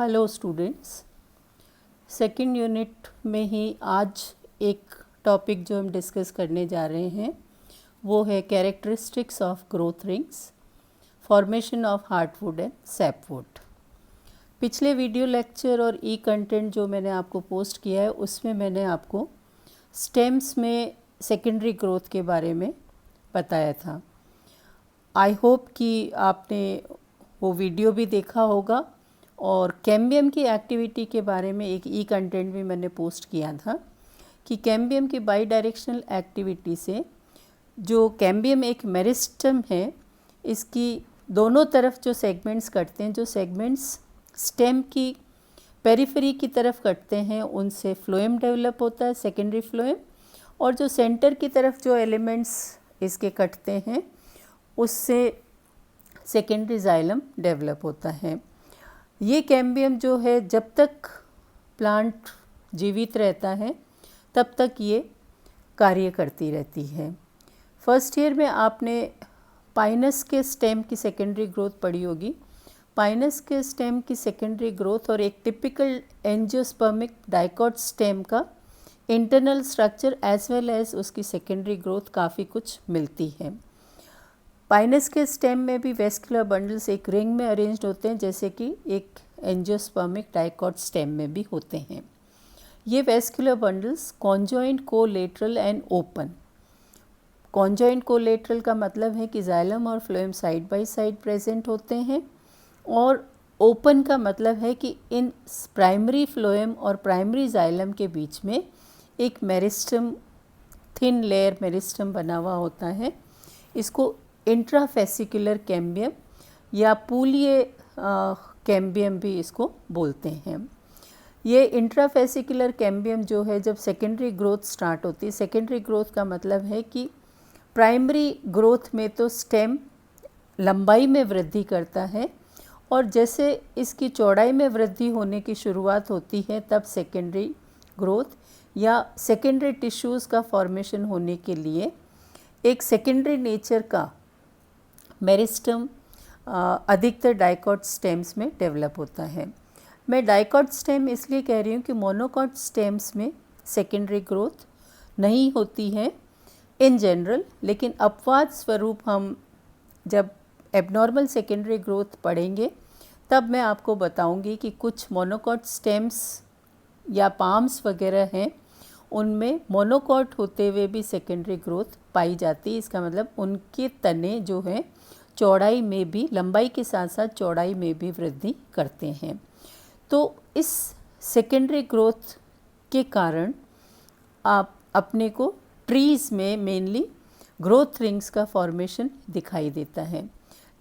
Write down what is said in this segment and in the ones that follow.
Hello students, second unit में ही आज एक टॉपिक जो हम डिस्कस करने जा रहे हैं वो है characteristics of growth rings, formation of heartwood and sapwood. पिछले वीडियो लेक्चर और ई कंटेंट जो मैंने आपको पोस्ट किया है उसमें मैंने आपको स्टेम्स में सेकेंडरी ग्रोथ के बारे में बताया था। आई होप कि आपने वो वीडियो भी देखा होगा और कैम्बियम की एक्टिविटी के बारे में एक ई कंटेंट भी मैंने पोस्ट किया था कि कैम्बियम की बाई डायरेक्शनल एक्टिविटी से जो कैम्बियम एक मेरिस्टम है, इसकी दोनों तरफ जो सेगमेंट्स कटते हैं, जो सेगमेंट्स स्टेम की पेरिफेरी की तरफ कटते हैं, उनसे फ्लोएम डेवलप होता है, सेकेंडरी फ्लोएम, और जो सेंटर की तरफ जो एलिमेंट्स इसके कटते हैं उससे सेकेंडरी जाइलम डेवलप होता है। ये कैम्बियम जो है जब तक प्लांट जीवित रहता है तब तक ये कार्य करती रहती है। फर्स्ट ईयर में आपने पाइनस के स्टेम की सेकेंडरी ग्रोथ पढ़ी होगी। पाइनस के स्टेम की सेकेंडरी ग्रोथ और एक टिपिकल एंजियोस्पर्मिक डाइकॉट स्टेम का internal structure as well as उसकी सेकेंडरी ग्रोथ काफ़ी कुछ मिलती है। पाइनस के स्टेम में भी वेस्कुलर बंडल्स एक रिंग में अरेंज्ड होते हैं, जैसे कि एक एंजियोस्पर्मिक डाइकॉट स्टेम में भी होते हैं। ये vascular bundles conjoint, collateral and open. Conjoint collateral का मतलब है कि जाइलम और phloem side by side present होते हैं, और ओपन का मतलब है कि इन प्राइमरी फ्लोएम और प्राइमरी जाइलम के बीच में एक मेरिस्टम, थिन लेयर मेरिस्टम बना हुआ होता है। इसको इंट्राफेसिकुलर कैम्बियम या पूलिये कैम्बियम भी इसको बोलते हैं। ये इंट्राफेसिकुलर कैम्बियम जो है जब सेकेंडरी ग्रोथ स्टार्ट होती है, सेकेंडरी ग्रोथ का मतलब है कि प्राइमरी ग्रोथ में तो स्टेम लंबाई में वृद्धि करता है, और जैसे इसकी चौड़ाई में वृद्धि होने की शुरुआत होती है तब सेकेंडरी ग्रोथ या सेकेंडरी टिश्यूज़ का फॉर्मेशन होने के लिए एक सेकेंडरी नेचर का मेरिस्टम अधिकतर डाइकॉट स्टेम्स में डेवलप होता है। मैं डाइकॉट स्टेम इसलिए कह रही हूँ कि मोनोकॉट स्टेम्स में सेकेंडरी ग्रोथ नहीं होती है इन जनरल, लेकिन अपवाद स्वरूप हम जब एबनॉर्मल सेकेंडरी ग्रोथ पढ़ेंगे तब मैं आपको बताऊंगी कि कुछ मोनोकॉट स्टेम्स या पाम्स वगैरह हैं, उनमें मोनोकॉट होते हुए भी सेकेंडरी ग्रोथ पाई जाती है। इसका मतलब उनके तने जो हैं चौड़ाई में भी, लंबाई के साथ साथ चौड़ाई में भी वृद्धि करते हैं। तो इस सेकेंडरी ग्रोथ के कारण आप अपने को ट्रीज़ में मेनली ग्रोथ रिंग्स का फॉर्मेशन दिखाई देता है,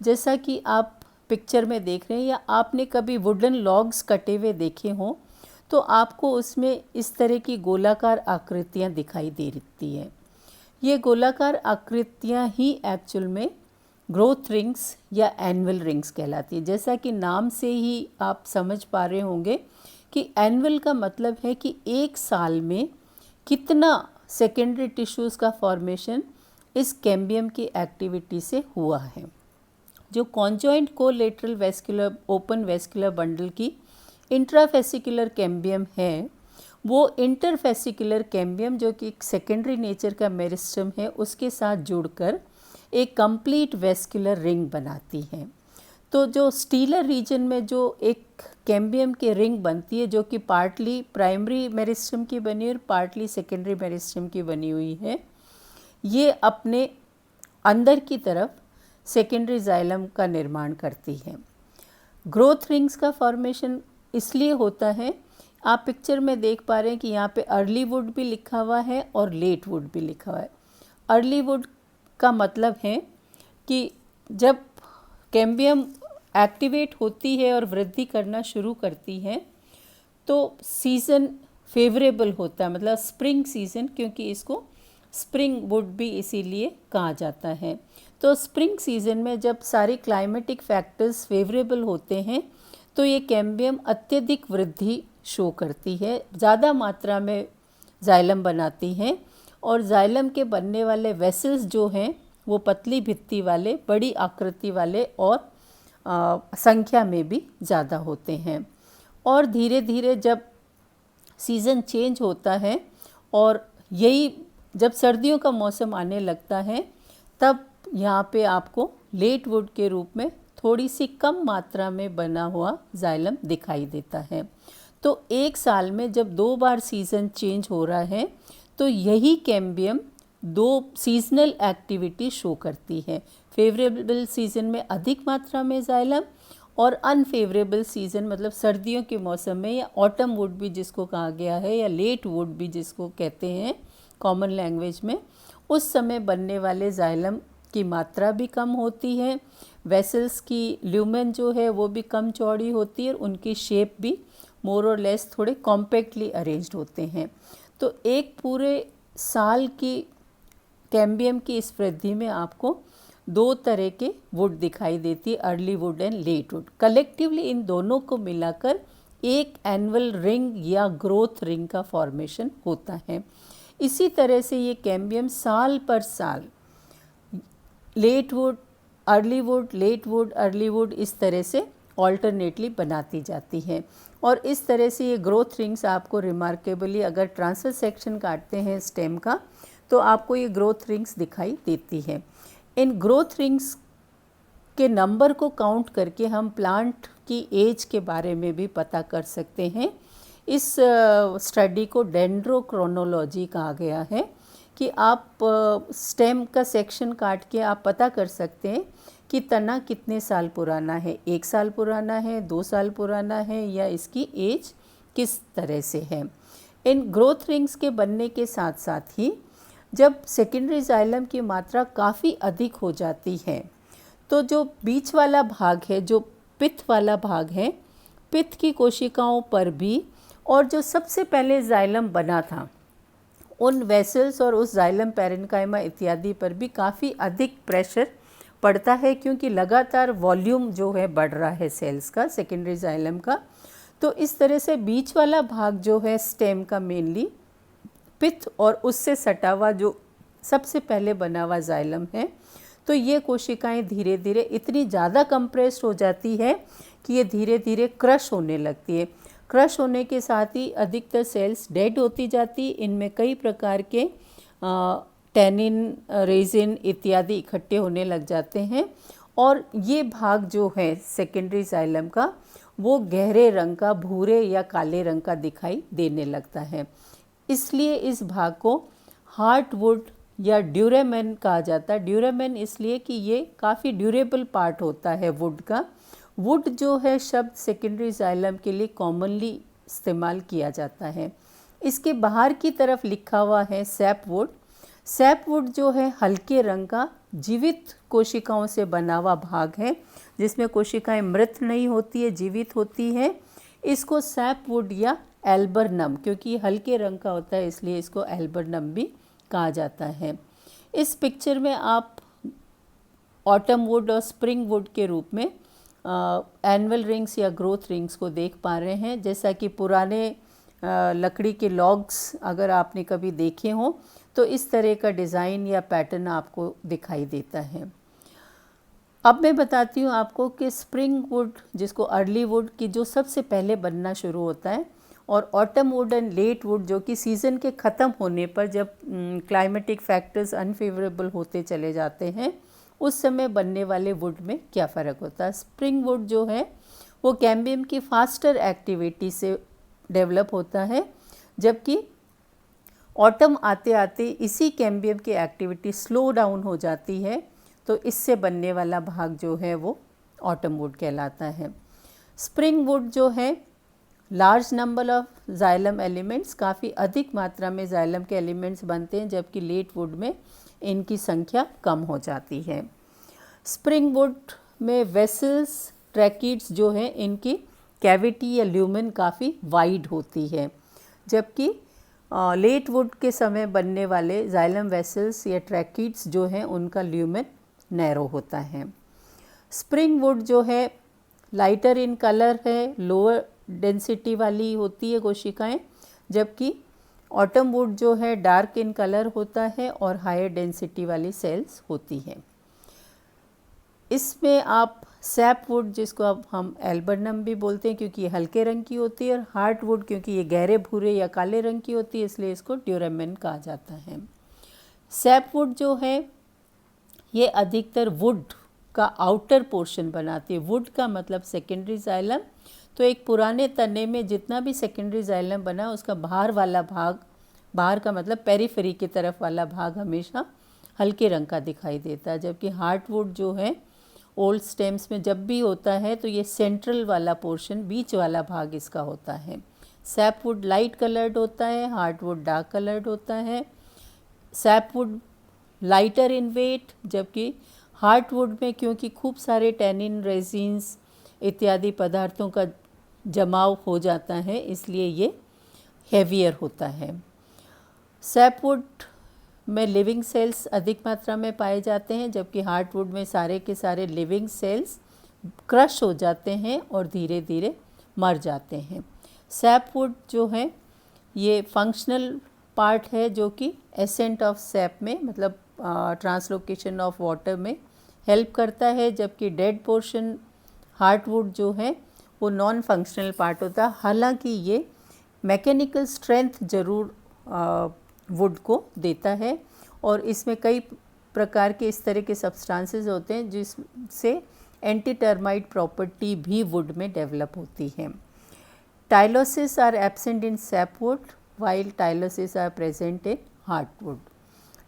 जैसा कि आप पिक्चर में देख रहे हैं, या आपने कभी वुडन लॉग्स कटे हुए देखे हों तो आपको उसमें इस तरह की गोलाकार आकृतियाँ दिखाई देती हैं। ये गोलाकार आकृतियाँ ही एक्चुअल में ग्रोथ रिंग्स या एनुअल रिंग्स कहलाती है। जैसा कि नाम से ही आप समझ पा रहे होंगे कि एनुअल का मतलब है कि एक साल में कितना सेकेंडरी टिश्यूज़ का फॉर्मेशन इस कैम्बियम की एक्टिविटी से हुआ है। जो conjoint collateral vascular open vascular bundle की इंट्राफेसिकुलर कैम्बियम है, वो इंटरफेसिकुलर कैम्बियम जो कि एक सेकेंडरी नेचर का मेरिस्टम है उसके साथ जुड़कर एक कंप्लीट वेस्कुलर रिंग बनाती है। तो जो स्टीलर रीजन में जो एक कैम्बियम की रिंग बनती है, जो कि पार्टली प्राइमरी मेरिस्टम की बनी और पार्टली सेकेंडरी मेरिस्टम की बनी हुई है, ये अपने अंदर की तरफ सेकेंडरी जाइलम का निर्माण करती है। ग्रोथ रिंग्स का फॉर्मेशन इसलिए होता है, आप पिक्चर में देख पा रहे हैं कि यहाँ पे अर्ली वुड भी लिखा हुआ है और लेट वुड भी लिखा हुआ है। अर्ली वुड का मतलब है कि जब कैम्बियम एक्टिवेट होती है और वृद्धि करना शुरू करती है तो सीज़न फेवरेबल होता है, मतलब स्प्रिंग सीज़न, क्योंकि इसको स्प्रिंग वुड भी इसीलिए कहा जाता है। तो स्प्रिंग सीज़न में जब सारे क्लाइमेटिक फैक्टर्स फेवरेबल होते हैं तो ये कैम्बियम अत्यधिक वृद्धि शो करती है, ज़्यादा मात्रा में जाइलम बनाती हैं, और जाइलम के बनने वाले वेसल्स जो हैं वो पतली भित्ति वाले, बड़ी आकृति वाले और संख्या में भी ज़्यादा होते हैं। और धीरे धीरे जब सीज़न चेंज होता है और यही जब सर्दियों का मौसम आने लगता है, तब यहाँ पे आपको लेट वुड के रूप में थोड़ी सी कम मात्रा में बना हुआ जाइलम दिखाई देता है। तो एक साल में जब 2 बार सीज़न चेंज हो रहा है तो यही कैम्बियम 2 सीजनल एक्टिविटी शो करती है। फेवरेबल सीज़न में अधिक मात्रा में जाइलम और अनफेवरेबल सीज़न मतलब सर्दियों के मौसम में, या ऑटम वुड भी जिसको कहा गया है, या लेट वुड भी जिसको कहते हैं कॉमन लैंग्वेज में, उस समय बनने वाले जाइलम की मात्रा भी कम होती है। वेसल्स की ल्यूमेन जो है वो भी कम चौड़ी होती है और उनकी शेप भी मोर और लेस थोड़े कॉम्पैक्टली अरेंज्ड होते हैं। तो एक पूरे साल की कैम्बियम की इस वृद्धि में आपको 2 तरह के वुड दिखाई देती है, early wood and late wood. Collectively इन दोनों को मिलाकर एक एनुअल रिंग या ग्रोथ रिंग का फॉर्मेशन होता है। इसी तरह से ये कैम्बियम साल पर साल late wood, early wood, late wood, early wood इस तरह से ऑल्टरनेटली बनाती जाती है। और इस तरह से ये ग्रोथ रिंग्स आपको रिमार्केबली, अगर ट्रांसफर सेक्शन काटते हैं स्टेम का, तो आपको ये ग्रोथ रिंग्स दिखाई देती है। इन ग्रोथ रिंग्स के नंबर को काउंट करके हम प्लांट की एज के बारे में भी पता कर सकते हैं। इस स्टडी को डेंड्रोक्रोनोलॉजी कहा गया है कि आप स्टेम का सेक्शन काट के आप पता कर सकते हैं कि तना कितने साल पुराना है, 1 साल पुराना है, 2 साल पुराना है, या इसकी एज किस तरह से है। इन ग्रोथ रिंग्स के बनने के साथ साथ ही जब सेकेंडरी जाइलम की मात्रा काफ़ी अधिक हो जाती है तो जो बीच वाला भाग है, जो पित्त वाला भाग है, पित्त की कोशिकाओं पर भी और जो सबसे पहले जाइलम बना था उन वेसल्स और उस जाइलम पैरेन्काइमा इत्यादि पर भी काफ़ी अधिक प्रेशर पड़ता है, क्योंकि लगातार वॉल्यूम जो है बढ़ रहा है सेल्स का, सेकेंडरी जाइलम का। तो इस तरह से बीच वाला भाग जो है स्टेम का मेनली पित्त और उससे सटा हुआ जो सबसे पहले बना हुआ जाइलम है, तो ये कोशिकाएं धीरे धीरे इतनी ज़्यादा कंप्रेस्ड हो जाती है कि ये धीरे धीरे क्रश होने लगती है। क्रश होने के साथ ही अधिकतर सेल्स डेड होती जाती, इनमें कई प्रकार के टैनिन, रेजिन इत्यादि इकट्ठे होने लग जाते हैं और ये भाग जो है सेकेंडरी जाइलम का वो गहरे रंग का, भूरे या काले रंग का दिखाई देने लगता है। इसलिए इस भाग को हार्टवुड या ड्यूरेमेन कहा जाता है। ड्यूरेमेन इसलिए कि ये काफ़ी ड्यूरेबल पार्ट होता है वुड का। वुड जो है शब्द सेकेंडरी जाइलम के लिए कॉमनली इस्तेमाल किया जाता है। इसके बाहर की तरफ लिखा हुआ है सैपवुड। सैपवुड जो है हल्के रंग का जीवित कोशिकाओं से बना हुआ भाग है, जिसमें कोशिकाएं मृत नहीं होती है, जीवित होती है। इसको सैपवुड या एल्बरनम, क्योंकि हल्के रंग का होता है इसलिए इसको एल्बरनम भी कहा जाता है। इस पिक्चर में आप ऑटम वुड और स्प्रिंग वुड के रूप में एनुअल रिंग्स या ग्रोथ रिंग्स को देख पा रहे हैं। जैसा कि पुराने लकड़ी के लॉग्स अगर आपने कभी देखे हों तो इस तरह का डिज़ाइन या पैटर्न आपको दिखाई देता है। अब मैं बताती हूँ आपको कि स्प्रिंग वुड, जिसको अर्ली वुड की जो सबसे पहले बनना शुरू होता है, और autumn wood and late wood जो कि सीज़न के ख़त्म होने पर जब क्लाइमेटिक फैक्टर्स अनफेवरेबल होते चले जाते हैं उस समय बनने वाले वुड में क्या फ़र्क होता है। स्प्रिंग वुड जो है वो कैम्बियम की फास्टर एक्टिविटी से डेवलप होता है, जबकि ऑटम आते आते इसी कैम्बियम की एक्टिविटी स्लो डाउन हो जाती है, तो इससे बनने वाला भाग जो है वो ऑटम वुड कहलाता है। स्प्रिंग वुड जो है large number of xylem elements, काफ़ी अधिक मात्रा में जाइलम के एलिमेंट्स बनते हैं, जबकि लेट वुड में इनकी संख्या कम हो जाती है। स्प्रिंग वुड में वेसल्स, ट्रैकिड्स जो हैं इनकी कैविटी या ल्यूमेन काफ़ी वाइड होती है, जबकि लेट वुड के समय बनने वाले जाइलम वेसल्स या ट्रैकिड्स जो हैं उनका ल्यूमेन नैरो होता है। स्प्रिंग वुड जो है लाइटर इन कलर है, लोअर डेंसिटी वाली होती है कोशिकाएं, जबकि ऑटम वुड जो है डार्क इन कलर होता है और हायर डेंसिटी वाली सेल्स होती हैं। इसमें आप सैप वुड जिसको अब हम एल्बर्नम भी बोलते हैं क्योंकि ये हल्के रंग की होती है, और हार्ट वुड क्योंकि ये गहरे भूरे या काले रंग की होती है, इसलिए इसको ड्यूरामेन कहा जाता है। सैप वुड जो है ये अधिकतर वुड का आउटर पोर्शन बनाती है। वुड का मतलब सेकेंडरी जाइलम, तो एक पुराने तने में जितना भी सेकेंडरी जाइलम बना उसका बाहर वाला भाग, बाहर का मतलब पेरीफेरी की तरफ वाला भाग हमेशा हल्के रंग का दिखाई देता है, जबकि हार्टवुड जो है ओल्ड स्टेम्स में जब भी होता है तो ये सेंट्रल वाला पोर्शन, बीच वाला भाग इसका होता है। सैपवुड लाइट कलर्ड होता है, हार्टवुड डार्क कलर्ड होता है। सैपवुड लाइटर इन वेट, जबकि हार्टवुड में क्योंकि खूब सारे टैनिन, रेजिन्स इत्यादि पदार्थों का जमाव हो जाता है इसलिए ये हेवियर होता है। सैपवुड में लिविंग सेल्स अधिक मात्रा में पाए जाते हैं, जबकि हार्टवुड में सारे के सारे लिविंग सेल्स क्रश हो जाते हैं और धीरे धीरे मर जाते हैं। सैपवुड जो है ये फंक्शनल पार्ट है जो कि एसेंट ऑफ सैप में, मतलब ट्रांसलोकेशन ऑफ वाटर में हेल्प करता है, जबकि डेड पोर्शन हार्टवुड जो है वो नॉन फंक्शनल पार्ट होता है। हालांकि ये मैकेनिकल स्ट्रेंथ ज़रूर वुड को देता है, और इसमें कई प्रकार के इस तरह के सब्सटेंसेस होते हैं जिससे एंटी टर्माइट प्रॉपर्टी भी वुड में डेवलप होती है। Tylosis are absent in sapwood while tylosis are present in heartwood.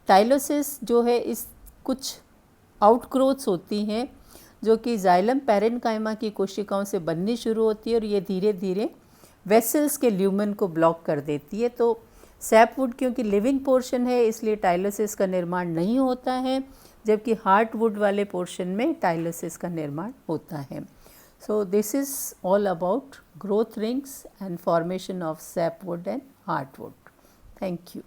Tylosis जो है इस कुछ आउटग्रोथ्स होती हैं जो कि जाइलम पैरेन्काइमा की कोशिकाओं से बननी शुरू होती है और ये धीरे धीरे वेसल्स के ल्यूमेन को ब्लॉक कर देती है। तो सैपवुड क्योंकि लिविंग पोर्शन है इसलिए टाइलोसिस का निर्माण नहीं होता है, जबकि हार्टवुड वाले पोर्शन में टाइलोसिस का निर्माण होता है। So this is all about growth rings and formation of sapwood and heartwood. Thank you.